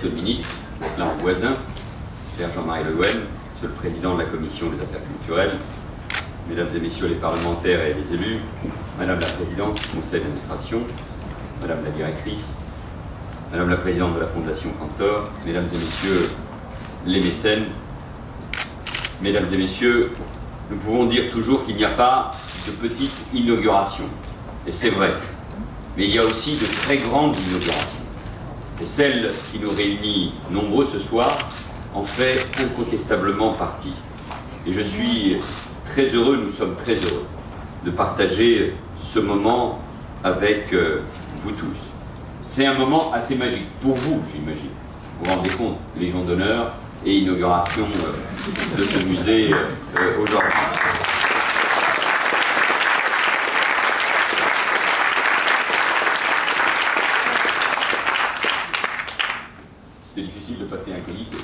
Monsieur le ministre, votre là en voisin, Père Jean-Marie Le Guen, Monsieur le Président de la Commission des Affaires culturelles, Mesdames et Messieurs les parlementaires et les élus, Madame la Présidente du Conseil d'administration, Madame la Directrice, Madame la Présidente de la Fondation Cantor, Mesdames et Messieurs les mécènes, Mesdames et Messieurs, nous pouvons dire toujours qu'il n'y a pas de petite inauguration. Et c'est vrai. Mais il y a aussi de très grandes inaugurations. Et celle qui nous réunit nombreux ce soir en fait incontestablement partie. Et je suis très heureux, nous sommes très heureux de partager ce moment avec vous tous. C'est un moment assez magique, pour vous, j'imagine. Vous vous rendez compte, Légion d'honneur et inauguration de ce musée aujourd'hui. C'était difficile de passer un communiqué.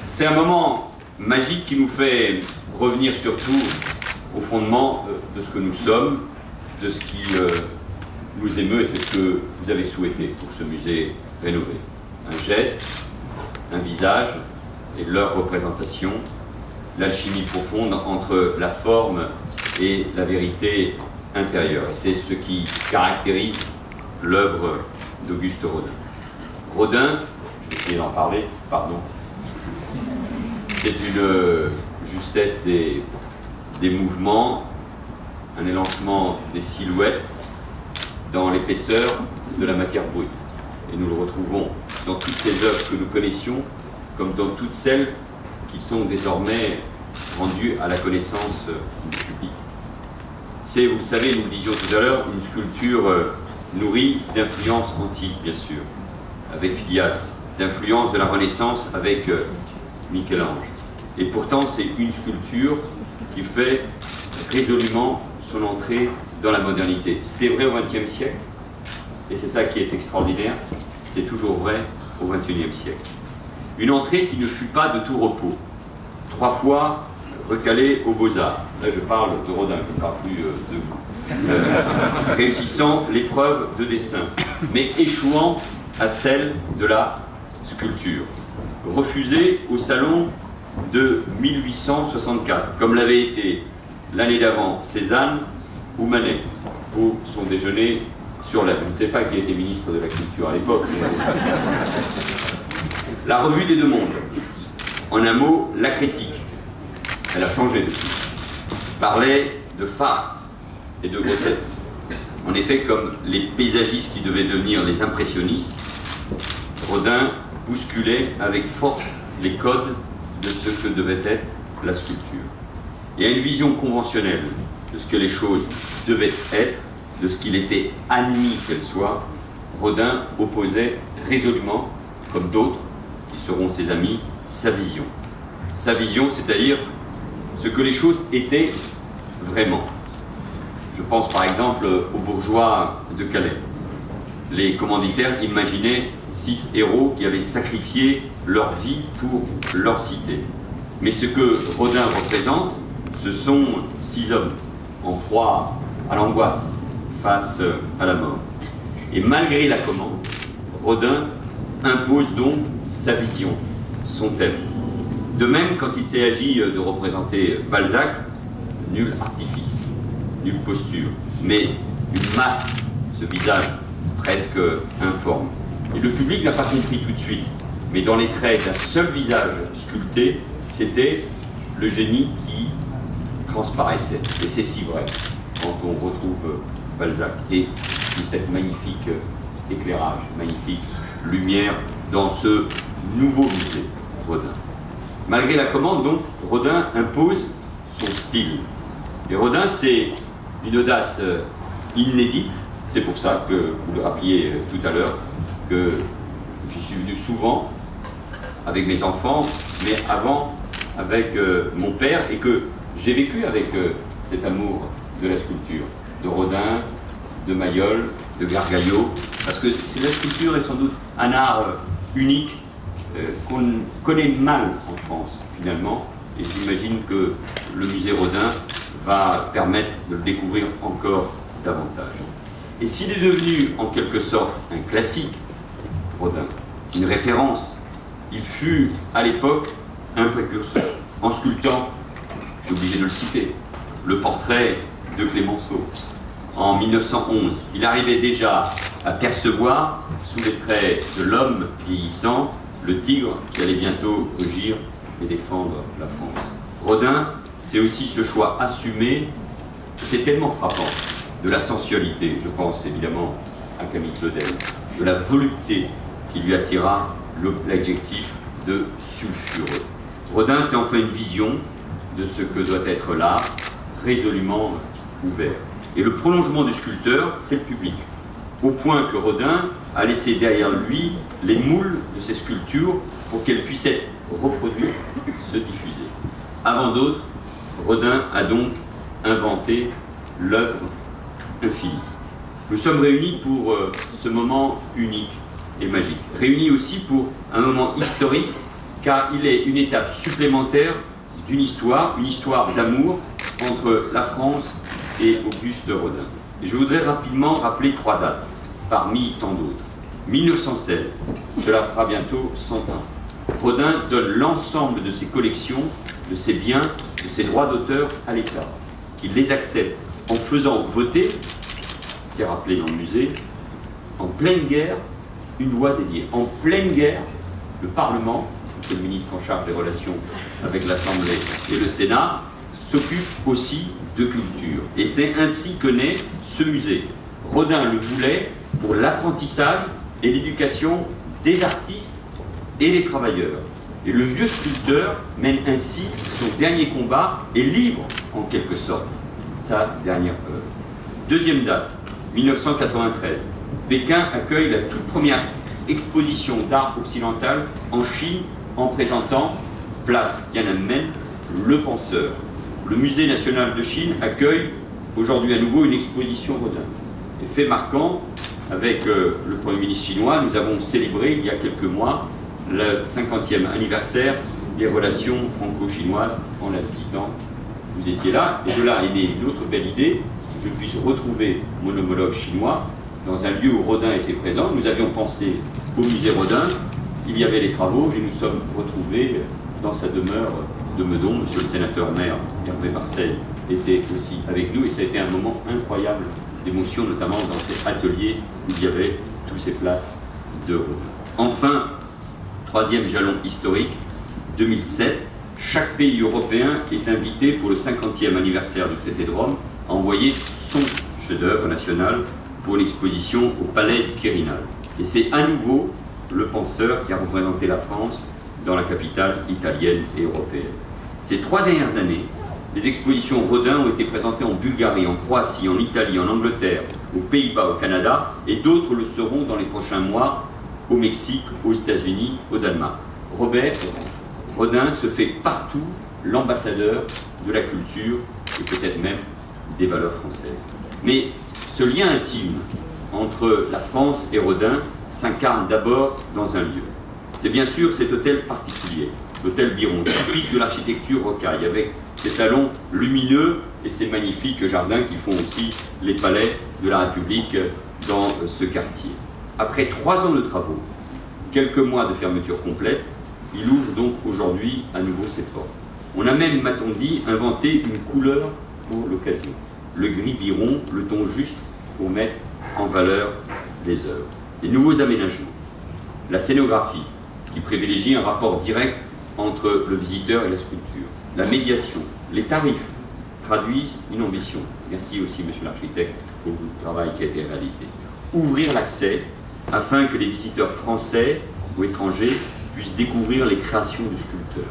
C'est un moment magique qui nous fait revenir surtout au fondement de ce que nous sommes, de ce qui nous émeut, et c'est ce que vous avez souhaité pour ce musée rénové. Un geste, un visage et leur représentation, l'alchimie profonde entre la forme et la vérité intérieure. Et c'est ce qui caractérise l'œuvre d'Auguste Rodin. Rodin, je vais essayer d'en parler, pardon, c'est une justesse des mouvements, un élancement des silhouettes dans l'épaisseur de la matière brute. Et nous le retrouvons dans toutes ces œuvres que nous connaissions, comme dans toutes celles qui sont désormais rendues à la connaissance du public. C'est, vous le savez, nous le disions tout à l'heure, une sculpture nourrie d'influences antiques, bien sûr, avec Phidias, d'influence de la Renaissance avec Michel-Ange. Et pourtant, c'est une sculpture qui fait résolument son entrée dans la modernité. C'était vrai au XXe siècle, et c'est ça qui est extraordinaire, c'est toujours vrai au XXIe siècle. Une entrée qui ne fut pas de tout repos, 3 fois recalée aux Beaux-Arts. Là, je parle de Rodin, je ne parle plus de vous. Réussissant l'épreuve de dessin, mais échouant à celle de la sculpture. Refusée au salon de 1864, comme l'avait été l'année d'avant Cézanne ou Manet, pour son déjeuner sur l'Aisne. Je ne sais pas qui était ministre de la Culture à l'époque. La Revue des Deux Mondes, en un mot, la critique, elle a changé depuis, parlait de farce et de grotesque. En effet, comme les paysagistes qui devaient devenir les impressionnistes, Rodin bousculait avec force les codes de ce que devait être la sculpture. Et à une vision conventionnelle de ce que les choses devaient être, de ce qu'il était admis qu'elles soient, Rodin opposait résolument, comme d'autres qui seront ses amis, sa vision. Sa vision, c'est-à-dire ce que les choses étaient vraiment. Je pense par exemple aux bourgeois de Calais. Les commanditaires imaginaient 6 héros qui avaient sacrifié leur vie pour leur cité. Mais ce que Rodin représente, ce sont 6 hommes en proie à l'angoisse face à la mort. Et malgré la commande, Rodin impose donc sa vision, son thème. De même, quand il s'est agi de représenter Balzac, nul artifice, nulle posture, mais une masse, ce visage presque informe. Et le public n'a pas compris tout de suite, mais dans les traits d'un seul visage sculpté, c'était le génie qui transparaissait. Et c'est si vrai quand on retrouve Balzac et tout cet magnifique éclairage, magnifique lumière dans ce nouveau musée Rodin. Malgré la commande, donc, Rodin impose son style. Et Rodin, c'est une audace inédite. C'est pour ça que, vous le rappeliez tout à l'heure, que j'y suis venu souvent avec mes enfants, mais avant avec mon père, et que j'ai vécu avec cet amour de la sculpture, de Rodin, de Mayol, de Gargaillot, parce que la sculpture est sans doute un art unique qu'on connaît mal en France, finalement, et j'imagine que le musée Rodin va permettre de le découvrir encore davantage. Et s'il est devenu en quelque sorte un classique, Rodin. Une référence. Il fut, à l'époque, un précurseur, en sculptant, je suis obligé de le citer, le portrait de Clémenceau. En 1911, il arrivait déjà à percevoir, sous les traits de l'homme vieillissant, le tigre qui allait bientôt rugir et défendre la France. Rodin, c'est aussi ce choix assumé, c'est tellement frappant, de la sensualité, je pense évidemment à Camille Claudel, de la volupté qui lui attira l'adjectif de sulfureux. Rodin, c'est enfin une vision de ce que doit être l'art, résolument ouvert. Et le prolongement du sculpteur, c'est le public. Au point que Rodin a laissé derrière lui les moules de ses sculptures pour qu'elles puissent être reproduites, se diffuser. Avant d'autres, Rodin a donc inventé l'œuvre infinie. Nous sommes réunis pour ce moment unique et magique. Réunis aussi pour un moment historique, car il est une étape supplémentaire d'une histoire, une histoire d'amour entre la France et Auguste Rodin. Et je voudrais rapidement rappeler 3 dates, parmi tant d'autres. 1916, cela fera bientôt 100 ans. Rodin donne l'ensemble de ses collections, de ses biens, de ses droits d'auteur à l'État, qui les accepte en faisant voter, c'est rappelé dans le musée, en pleine guerre, une loi dédiée. En pleine guerre, le Parlement, c'est le ministre en charge des relations avec l'Assemblée et le Sénat, s'occupe aussi de culture. Et c'est ainsi que naît ce musée. Rodin le voulait pour l'apprentissage et l'éducation des artistes et des travailleurs. Et le vieux sculpteur mène ainsi son dernier combat et livre, en quelque sorte, sa dernière œuvre. Deuxième date, 1993. Pékin accueille la toute première exposition d'art occidental en Chine en présentant, place Tiananmen, le penseur. Le Musée national de Chine accueille aujourd'hui à nouveau une exposition Rodin. Et fait marquant, avec le Premier ministre chinois, nous avons célébré il y a quelques mois le 50e anniversaire des relations franco-chinoises en la visitant. Vous étiez là, et de là est née une autre belle idée, que je puisse retrouver mon homologue chinois dans un lieu où Rodin était présent. Nous avions pensé au musée Rodin, il y avait les travaux, et nous sommes retrouvés dans sa demeure de Meudon. Monsieur le sénateur maire Hervé Marseille était aussi avec nous, et ça a été un moment incroyable d'émotion, notamment dans cet atelier où il y avait tous ces plats de Rodin. Enfin, troisième jalon historique, 2007, chaque pays européen est invité pour le 50e anniversaire du traité de Rome à envoyer son chef-d'œuvre national pour une exposition au Palais du Quirinal. Et c'est à nouveau le penseur qui a représenté la France dans la capitale italienne et européenne. Ces 3 dernières années, les expositions Rodin ont été présentées en Bulgarie, en Croatie, en Italie, en Angleterre, aux Pays-Bas, au Canada, et d'autres le seront dans les prochains mois au Mexique, aux États-Unis, au Danemark. Rodin se fait partout l'ambassadeur de la culture et peut-être même des valeurs françaises. Mais ce lien intime entre la France et Rodin s'incarne d'abord dans un lieu. C'est bien sûr cet hôtel particulier, l'hôtel Biron, typique de l'architecture rocaille, avec ses salons lumineux et ses magnifiques jardins qui font aussi les palais de la République dans ce quartier. Après 3 ans de travaux, quelques mois de fermeture complète, il ouvre donc aujourd'hui à nouveau ses portes. On a même, m'a-t-on dit, inventé une couleur pour l'occasion. Le gris Biron, le ton juste pour mettre en valeur les œuvres. Les nouveaux aménagements, la scénographie qui privilégie un rapport direct entre le visiteur et la sculpture, la médiation, les tarifs traduisent une ambition. Merci aussi, monsieur l'architecte, pour le travail qui a été réalisé. Ouvrir l'accès afin que les visiteurs français ou étrangers puissent découvrir les créations du sculpteur,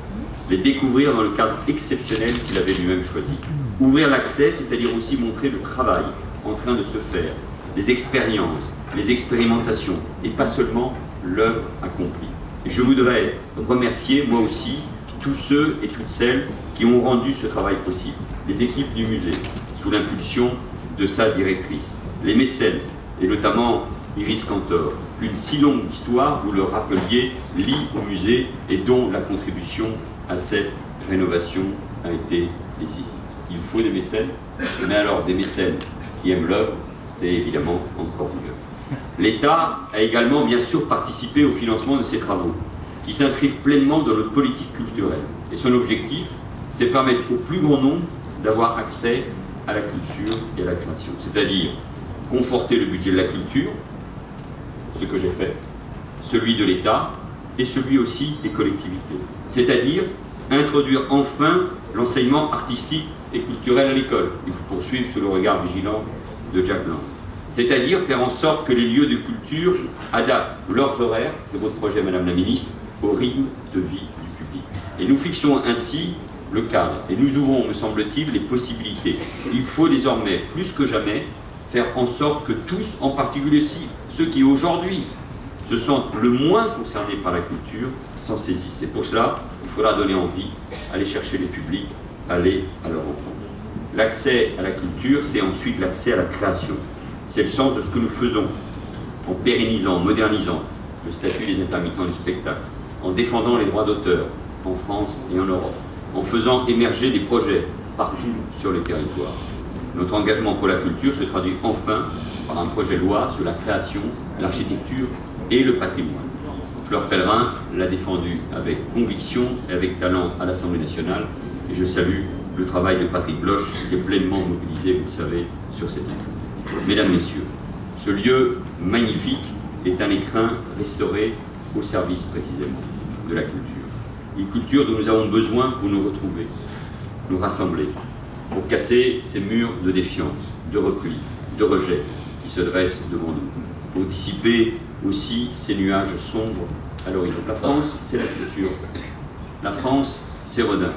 les découvrir dans le cadre exceptionnel qu'il avait lui-même choisi. Ouvrir l'accès, c'est-à-dire aussi montrer le travail en train de se faire, les expériences, les expérimentations, et pas seulement l'œuvre accomplie. Et je voudrais remercier, moi aussi, tous ceux et toutes celles qui ont rendu ce travail possible. Les équipes du musée, sous l'impulsion de sa directrice, les mécènes, et notamment Iris Cantor, une si longue histoire, vous le rappeliez, lie au musée et dont la contribution à cette rénovation a été décisive. Il faut des mécènes, mais alors des mécènes qui aiment l'œuvre, c'est évidemment encore mieux. L'État a également bien sûr participé au financement de ces travaux, qui s'inscrivent pleinement dans notre politique culturelle. Et son objectif, c'est permettre au plus grand nombre d'avoir accès à la culture et à la création. C'est-à-dire conforter le budget de la culture, ce que j'ai fait, celui de l'État et celui aussi des collectivités. C'est-à-dire introduire enfin l'enseignement artistique et culturel à l'école. Il faut poursuivre sous le regard vigilant de Jack Lang. C'est-à-dire faire en sorte que les lieux de culture adaptent leurs horaires, c'est votre projet Madame la Ministre, au rythme de vie du public. Et nous fixons ainsi le cadre et nous ouvrons, me semble-t-il, les possibilités. Il faut désormais, plus que jamais, faire en sorte que tous, en particulier ceux qui aujourd'hui se sentent le moins concernés par la culture, s'en saisissent. Et pour cela, il faudra donner envie, aller chercher les publics, aller à leur rencontre. L'accès à la culture, c'est ensuite l'accès à la création. C'est le sens de ce que nous faisons, en pérennisant, en modernisant le statut des intermittents du spectacle, en défendant les droits d'auteur en France et en Europe, en faisant émerger des projets partout sur le territoire. Notre engagement pour la culture se traduit enfin par un projet de loi sur la création, l'architecture et le patrimoine. Fleur Pellerin l'a défendu avec conviction et avec talent à l'Assemblée nationale, et je salue le travail de Patrick Bloch qui est pleinement mobilisé, vous le savez, sur cette ligne. Mesdames, Messieurs, ce lieu magnifique est un écrin restauré au service précisément de la culture. Une culture dont nous avons besoin pour nous retrouver, nous rassembler, pour casser ces murs de défiance, de repli, de rejet qui se dressent devant nous, pour dissiper aussi ces nuages sombres à l'horizon. La France, c'est la culture. La France, c'est Rodin.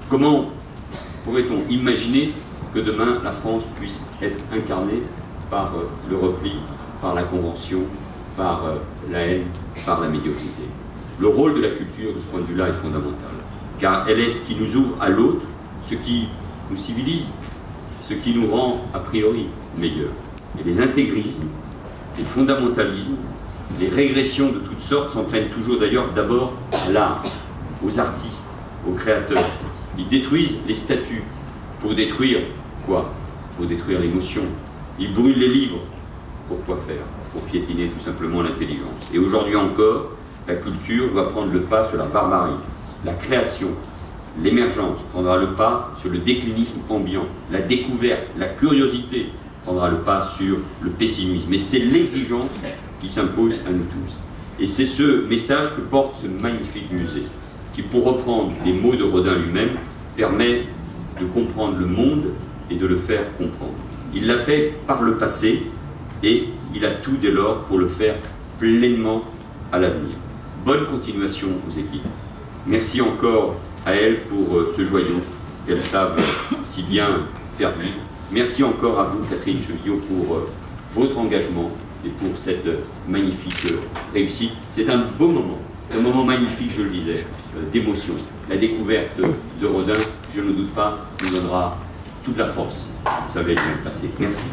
Comment pourrait-on imaginer que demain la France puisse être incarnée par le repli, par la convention, par la haine, par la médiocrité? Le rôle de la culture, de ce point de vue-là, est fondamental, car elle est ce qui nous ouvre à l'autre, ce qui nous civilise, ce qui nous rend a priori meilleurs. Et les intégrismes, les fondamentalismes, les régressions de toutes sortes s'en prennent toujours d'ailleurs d'abord à l'art, aux artistes, aux créateurs. Ils détruisent les statues pour détruire quoi? Pour détruire l'émotion. Ils brûlent les livres. Pour quoi faire? Pour piétiner tout simplement l'intelligence. Et aujourd'hui encore, la culture doit prendre le pas sur la barbarie. La création, l'émergence prendra le pas sur le déclinisme ambiant. La découverte, la curiosité prendra le pas sur le pessimisme. Et c'est l'exigence qui s'impose à nous tous. Et c'est ce message que porte ce magnifique musée, qui, pour reprendre les mots de Rodin lui-même, permet de comprendre le monde et de le faire comprendre. Il l'a fait par le passé et il a tout dès lors pour le faire pleinement à l'avenir. Bonne continuation aux équipes. Merci encore à elles pour ce joyau qu'elles savent si bien faire vivre. Merci encore à vous, Catherine Chevillot, pour votre engagement et pour cette magnifique réussite. C'est un beau moment, un moment magnifique, je le disais, d'émotion. La découverte de Rodin, je ne doute pas, nous donnera toute la force. Ça va bien passer. Merci.